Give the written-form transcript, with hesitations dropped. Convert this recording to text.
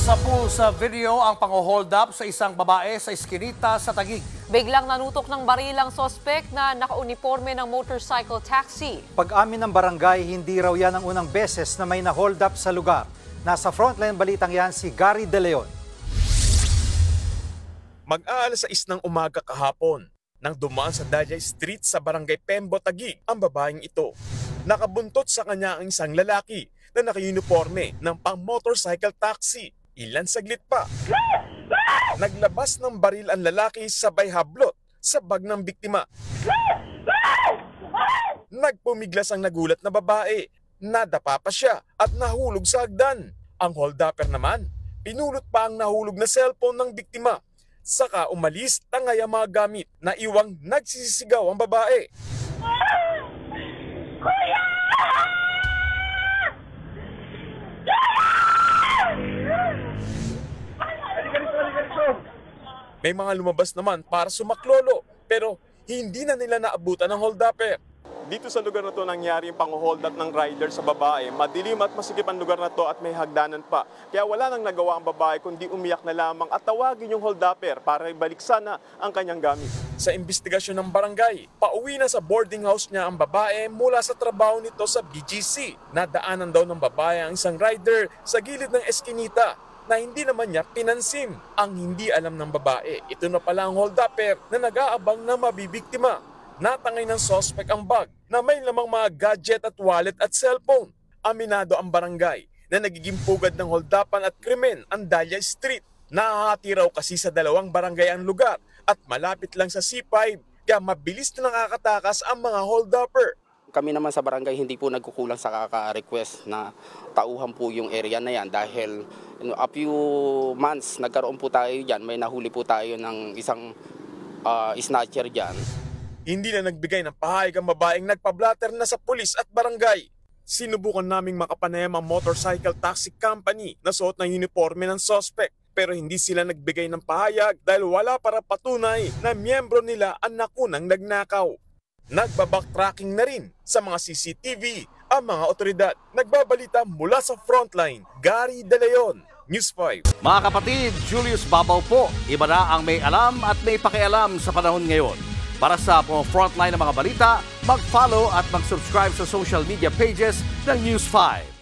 Nasapul sa video ang pang-hold up sa isang babae sa Eskinita sa Taguig. Biglang nanutok ng barilang sospek na nakauniforme ng motorcycle taxi. Pag-amin ng barangay, hindi raw yan ang unang beses na may na-hold up sa lugar. Nasa frontline balitang yan si Gary De Leon. Mag-aalas 6 ng umaga kahapon nang dumaan sa Daya Street sa Barangay Pembo, Taguig ang babaeng ito. Nakabuntot sa kanya ang isang lalaki na naka-uniforme ng pang-motorcycle taxi. Ilan saglit pa, naglabas ng baril ang lalaki sabay hablot sa bag ng biktima. Nagpumiglas ang nagulat na babae. Nadapa pa siya at nahulog sa hagdan. Ang hold-upper naman, pinulot pa ang nahulog na cellphone ng biktima. Saka umalis tangay ang mga gamit na iwang nagsisisigaw ang babae. Kuya! May mga lumabas naman para sumaklolo pero hindi na nila naabutan ng hold-upper. Dito sa lugar na to nangyari yung pang-hold up ng rider sa babae. Madilim at masikip ang lugar na to at may hagdanan pa. Kaya wala nang nagawa ang babae kundi umiyak na lamang at tawagin yung hold-upper para ibalik sana ang kanyang gamit. Sa investigasyon ng barangay, pauwi na sa boarding house niya ang babae mula sa trabaho nito sa BGC. Nadaanan daw ng babae ang isang rider sa gilid ng Eskinita na hindi naman niya pinansin. Ang hindi alam ng babae, ito na pala ang hold-upper na nag-aabang na mabibiktima. Natangay ng suspect ang bag na may lamang mga gadget at wallet at cellphone. Aminado ang barangay na nagiging pugad ng holdapan at krimen ang Dahlia Street. Nahahati raw kasi sa dalawang barangay ang lugar at malapit lang sa C5 kaya mabilis na nakakatakas ang mga holdupper. Kami naman sa barangay hindi po nagkukulang sa kaka-request na tauhan po yung area na yan dahil a few months nagkaroon po tayo dyan, may nahuli po tayo ng isang snatcher dyan. Hindi na nagbigay ng pahayag ang babaeng nagpa-blatter na sa pulis at barangay. Sinubukan naming makapanayam ang motorcycle taxi company na suot ng uniforme ng suspect pero hindi sila nagbigay ng pahayag dahil wala para patunay na miyembro nila ang nakunang nagnakaw. Nagbabacktracking na rin sa mga CCTV ang mga otoridad. Nagbabalita mula sa frontline, Gary De Leon, News 5. Mga kapatid, Julius Babaw po. Iba na ang may alam at may pakialam sa panahon ngayon. Para sa frontline ng mga balita, mag-follow at mag-subscribe sa social media pages ng News 5.